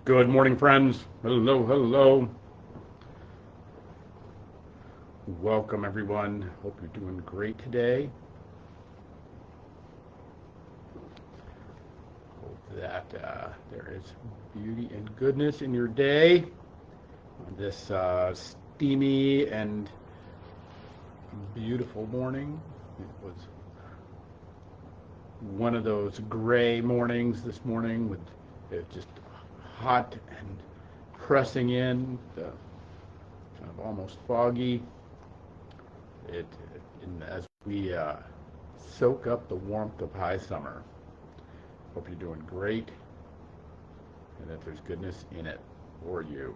Good morning, friends. Hello, hello. Welcome, everyone. Hope you're doing great today. Hope that there is beauty and goodness in your day on this steamy and beautiful morning. It was one of those gray mornings this morning with it just hot and pressing in, kind of almost foggy. As we soak up the warmth of high summer. Hope you're doing great and that there's goodness in it for you.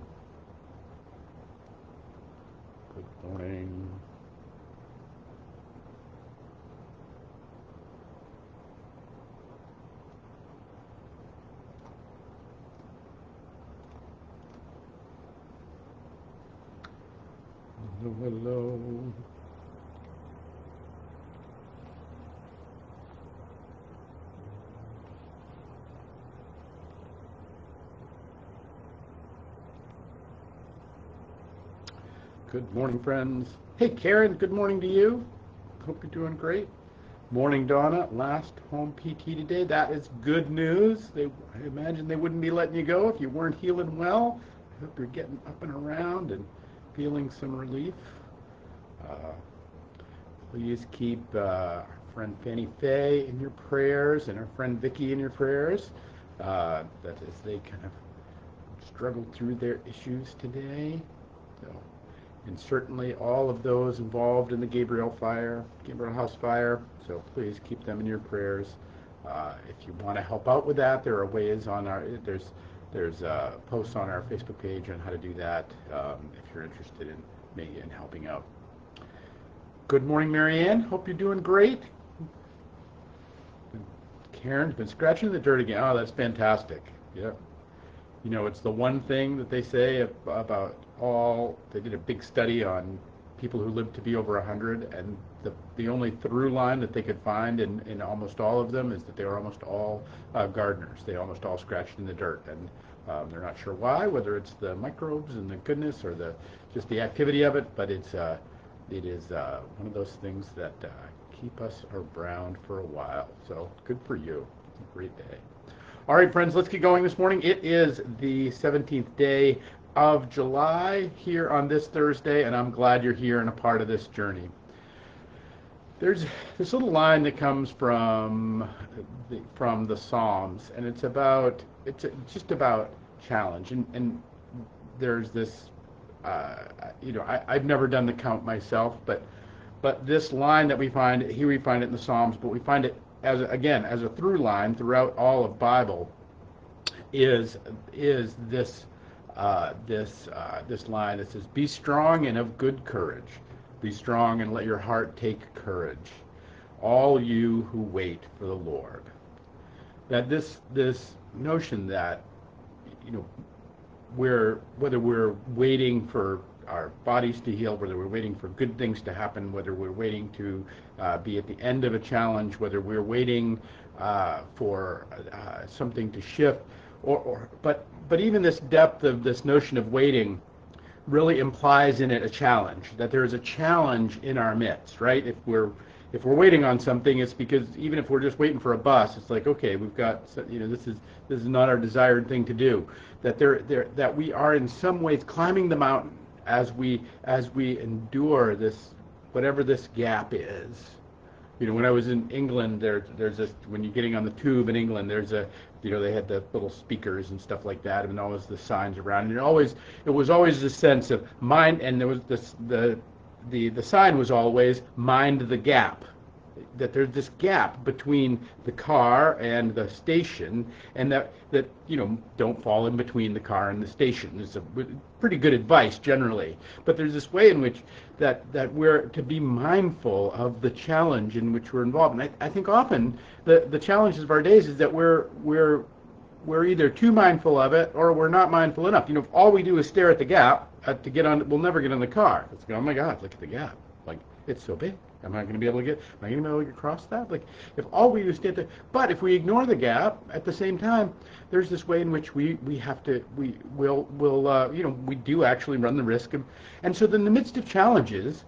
Good morning. Hello, hello. Good morning, friends. Hey, Karen, good morning to you. Hope you're doing great. Morning, Donna. Last home PT today. That is good news. I imagine they wouldn't be letting you go if you weren't healing well. I hope you're getting up and around and feeling some relief. Please keep our friend Fanny Faye in your prayers and our friend Vicky in your prayers. That as they kind of struggle through their issues today. So, and certainly all of those involved in the Gabriel House fire. So please keep them in your prayers. If you want to help out with that, there are ways on there's posts on our Facebook page on how to do that if you're interested in helping out. Good morning, Marianne. Hope you're doing great. Karen's been scratching the dirt again. Oh, that's fantastic. Yep. You know, it's the one thing that they say about they did a big study on people who lived to be over 100, and the only through line that they could find in almost all of them is that they were almost all gardeners. They almost all scratched in the dirt, and they're not sure why, whether it's the microbes and the goodness or just the activity of it, but it is one of those things that keep us around for a while. So good for you. It's a great day. All right, friends, let's get going this morning. It is the 17th day of July here on this Thursday, and I'm glad you're here and a part of this journey. There's this little line that comes from the Psalms, and it's just about challenge. And there's this, I've never done the count myself, but this line that we find it in the Psalms, but we find it as a through line throughout all of Bible is this line that says, "Be strong and of good courage. Be strong and let your heart take courage, all you who wait for the Lord." That this notion that whether we're waiting for our bodies to heal, whether we're waiting for good things to happen, whether we're waiting to be at the end of a challenge, whether we're waiting for something to shift, but even this depth of this notion of waiting really implies in it a challenge, that there is a challenge in our midst, right? If we're waiting on something, it's because even if we're just waiting for a bus, it's like, okay, we've got, this is not our desired thing to do. That we are in some ways climbing the mountain as we endure this, whatever this gap is. When I was in England, there's this, when you're getting on the tube in England, there's they had the little speakers and stuff like that, and always the signs around, and it was always the sense of mind, and there was the sign was always mind the gap, that there's this gap between the car and the station, and that don't fall in between the car and the station. It's a pretty good advice generally, but there's this way in which that we're to be mindful of the challenge in which we're involved. And I think often the challenges of our days is that we're either too mindful of it or we're not mindful enough. If all we do is stare at the gap to get on, we'll never get in the car. It's like, oh my God, look at the gap, like it's so big. Am I going to be able to get across that? Like, if all we do is stand there, but if we ignore the gap, at the same time, there's this way in which we have to, we do actually run the risk of, and so in the midst of challenges,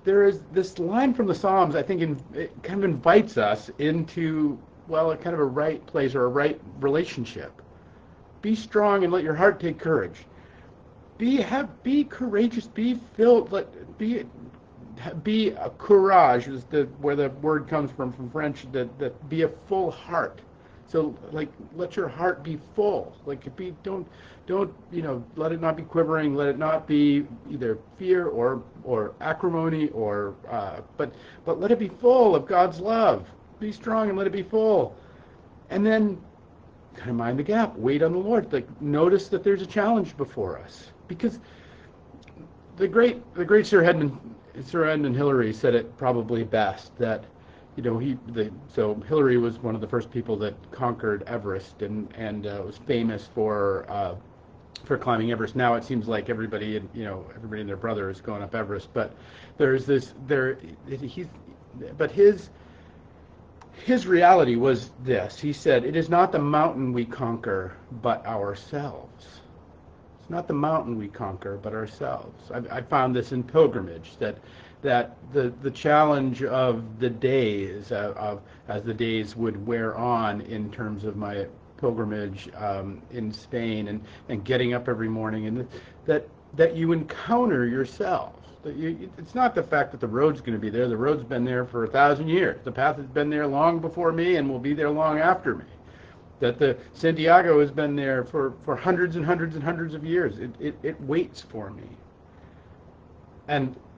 there is this line from the Psalms, I think, it kind of invites us into, well, a kind of a right place or a right relationship. Be strong and let your heart take courage. Be courageous. Be filled. Be a courage is where the word comes from French. That be a full heart. So like, let your heart be full. Like, don't let it not be quivering. Let it not be either fear or acrimony but let it be full of God's love. Be strong and let it be full. And then kind of mind the gap. Wait on the Lord. Like, notice that there's a challenge before us, because the great Sir Edmund Hillary said it probably best, that so Hillary was one of the first people that conquered Everest and was famous for climbing Everest. Now it seems like everybody and their brother is going up Everest, but his reality was this. He said, "It is not the mountain we conquer, but ourselves." It's not the mountain we conquer, but ourselves. I found this in pilgrimage, that the challenge of the days, as the days would wear on in terms of my pilgrimage in Spain and getting up every morning, and that you encounter yourself. It's not the fact that the road's going to be there. The road's been there for 1,000 years. The path has been there long before me and will be there long after me. That the Santiago has been there for hundreds and hundreds and hundreds of years. It waits for me.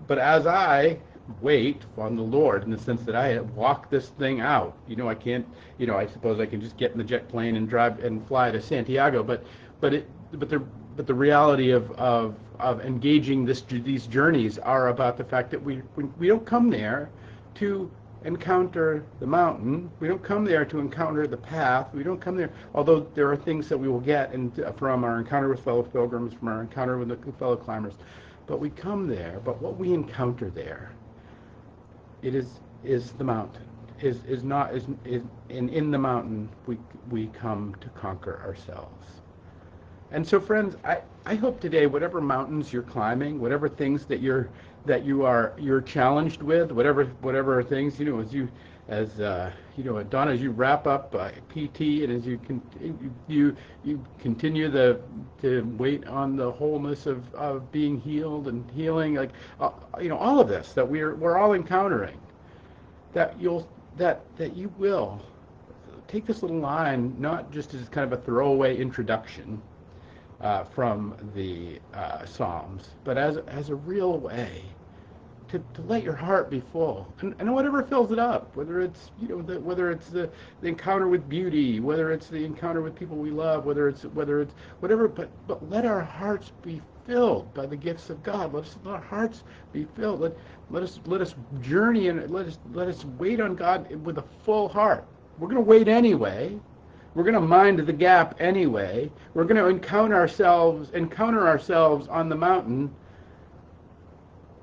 But as I wait on the Lord, in the sense that I walk this thing out, I can't, I suppose I can just get in the jet plane and drive and fly to Santiago, but the reality of engaging these journeys are about the fact that we don't come there to encounter the mountain. We don't come there to encounter the path. We don't come there, although there are things that we will get from our encounter with fellow pilgrims, from our encounter with the fellow climbers. But we come there, but what we encounter there, it is the mountain. In the mountain we come to conquer ourselves. And so, friends, I hope today, whatever mountains you're climbing, whatever things that you're challenged with, whatever things, as Donna, as you wrap up PT, and as you continue to wait on the wholeness of being healed and healing, like all of this that we're all encountering, that you will take this little line not just as kind of a throwaway introduction from the Psalms, but as a real way to let your heart be full, and whatever fills it up, whether it's the encounter with beauty, whether it's the encounter with people we love, whether it's whatever, but let our hearts be filled by the gifts of God. Let our hearts be filled. Let us journey, and let us wait on God with a full heart. We're going to wait anyway. We're going to mind the gap anyway. We're going to encounter ourselves on the mountain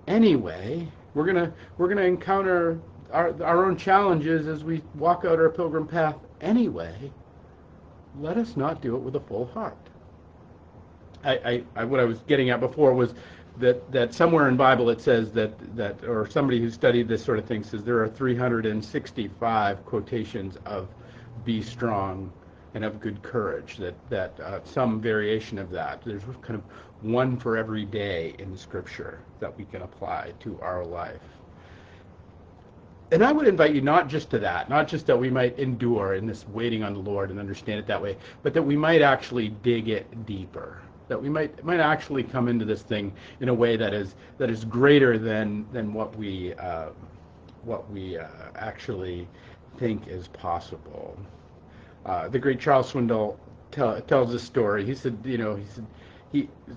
anyway. We're going to encounter our own challenges as we walk out our pilgrim path anyway. Let us not do it with a full heart. What I was getting at before was that somewhere in Bible it says that or somebody who studied this sort of thing says there are 365 quotations of "be strong" and "of good courage," that some variation of that. There's kind of one for every day in Scripture that we can apply to our life. And I would invite you not just to that, not just that we might endure in this waiting on the Lord and understand it that way, but that we might actually dig it deeper. That we might actually come into this thing in a way that is greater than what we actually think is possible. The great Charles Swindoll tells this story. He said,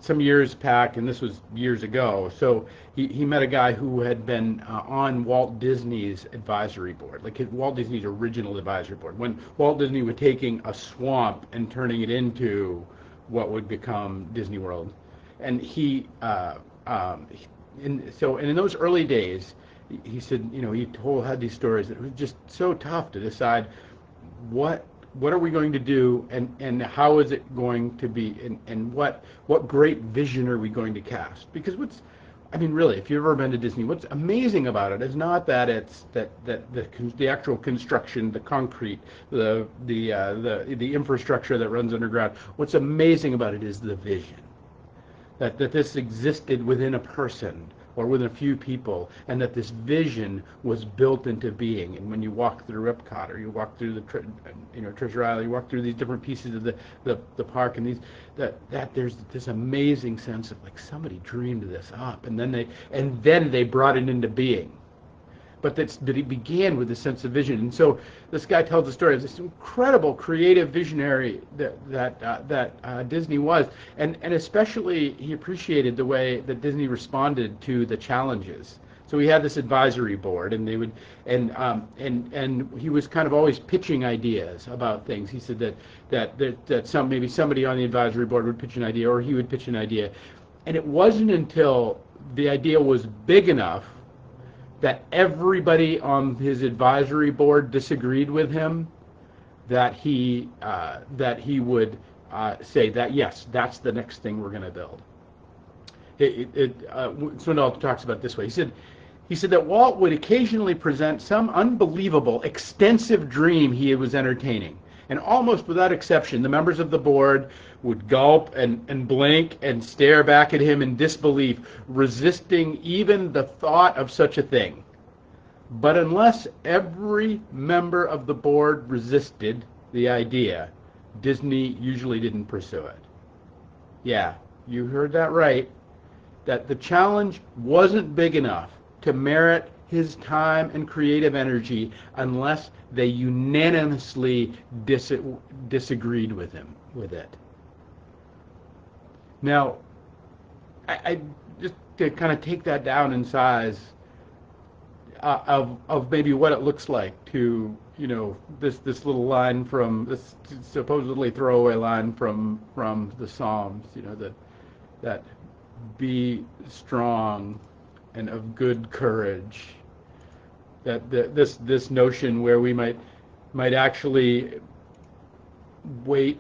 some years back, and this was years ago, so he met a guy who had been on Walt Disney's advisory board, like Walt Disney's original advisory board, when Walt Disney was taking a swamp and turning it into what would become Disney World. And in those early days, he said, had these stories that it was just so tough to decide what are we going to do, and how is it going to be, and what great vision are we going to cast? Because really, if you've ever been to Disney, what's amazing about it is not that it's that the actual construction, the concrete, the infrastructure that runs underground. What's amazing about it is the vision. That this existed within a person or within a few people, and that this vision was built into being. And when you walk through Epcot, or you walk through the Treasure Isle, you walk through these different pieces of the park, and that there's this amazing sense of like somebody dreamed this up, and then they brought it into being. But it began with a sense of vision. And so this guy tells the story of this incredible creative visionary that Disney was, and especially he appreciated the way that Disney responded to the challenges. So he had this advisory board, and they would and he was kind of always pitching ideas about things. He said that maybe somebody on the advisory board would pitch an idea, or he would pitch an idea, and it wasn't until the idea was big enough that everybody on his advisory board disagreed with him, that he would say that, yes, that's the next thing we're going to build. Swindoll talks about it this way. He said that Walt would occasionally present some unbelievable, extensive dream he was entertaining. And almost without exception, the members of the board would gulp and blink and stare back at him in disbelief, resisting even the thought of such a thing. But unless every member of the board resisted the idea, Disney usually didn't pursue it. Yeah, you heard that right. That the challenge wasn't big enough to merit his time and creative energy unless they unanimously disagreed with it. Now, I just to kind of take that down in size of maybe what it looks like to this little line from this supposedly throwaway line from the Psalms, that be strong and of good courage. That this notion where we might actually wait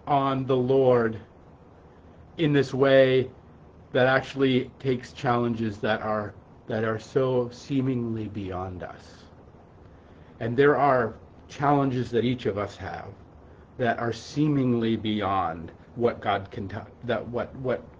on the Lord in this way that actually takes challenges that are so seemingly beyond us. And there are challenges that each of us have that are seemingly beyond what God can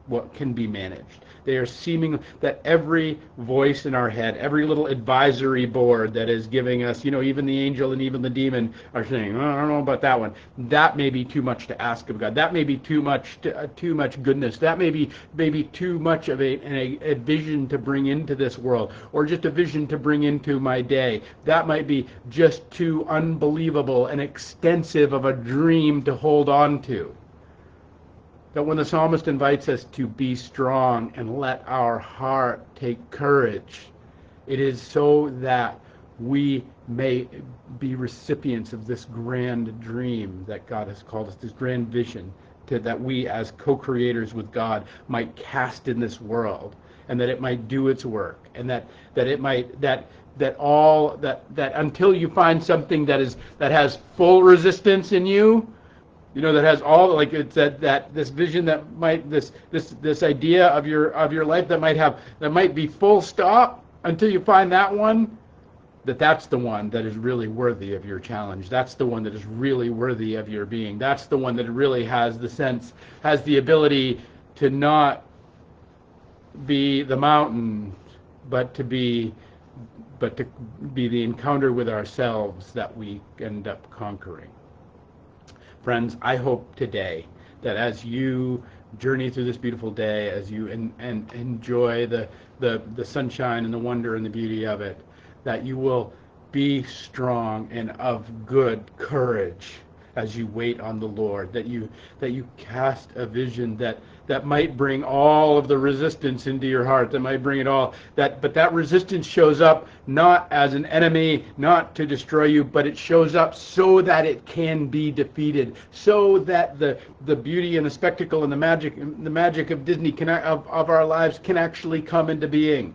what can be managed. They are seeming that every voice in our head, every little advisory board that is giving us, even the angel and even the demon are saying, I don't know about that one. That may be too much to ask of God. That may be too much goodness. That may be too much of a vision to bring into this world, or just a vision to bring into my day. That might be just too unbelievable and extensive of a dream to hold on to. That when the psalmist invites us to be strong and let our heart take courage, it is so that we may be recipients of this grand dream that God has called us, this grand vision, that we as co-creators with God might cast in this world, and that it might do its work, and that until you find something that has full resistance in you, that has all, like, it's that this vision that might, this idea of your life that might be full stop, until you find that one, that's the one that is really worthy of your challenge. That's the one that is really worthy of your being. That's the one that really has the ability to not be the mountain, but to be the encounter with ourselves that we end up conquering. Friends, I hope today that as you journey through this beautiful day, as you and enjoy the sunshine and the wonder and the beauty of it, that you will be strong and of good courage as you wait on the Lord, that you cast a vision that might bring all of the resistance into your heart, that might bring it all, but that resistance shows up not as an enemy, not to destroy you, but it shows up so that it can be defeated, so that the beauty and the spectacle and the magic of Disney of our lives can actually come into being.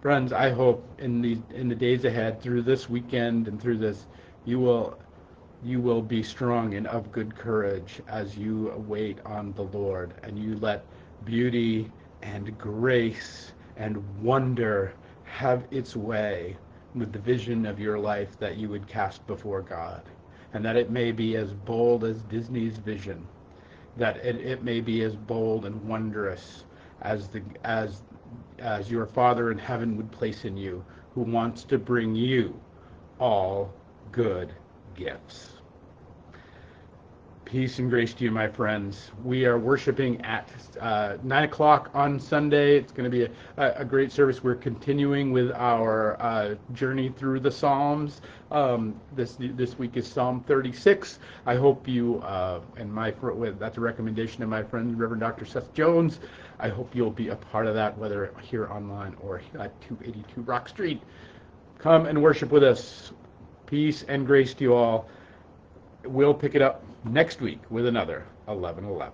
Friends, I hope in the days ahead, through this weekend and through this, you will be strong and of good courage as you wait on the Lord, and you let beauty and grace and wonder have its way with the vision of your life that you would cast before God, and that it may be as bold as Disney's vision, that it may be as bold and wondrous as your Father in heaven would place in you, who wants to bring you all good gifts. Peace and grace to you, my friends. We are worshiping at 9 o'clock on Sunday. It's going to be a great service. We're continuing with our journey through the Psalms. This week is Psalm 36. I hope you, that's a recommendation of my friend, Reverend Dr. Seth Jones. I hope you'll be a part of that, whether here online or at 282 Rock Street. Come and worship with us. Peace and grace to you all. We'll pick it up next week with another 11:11.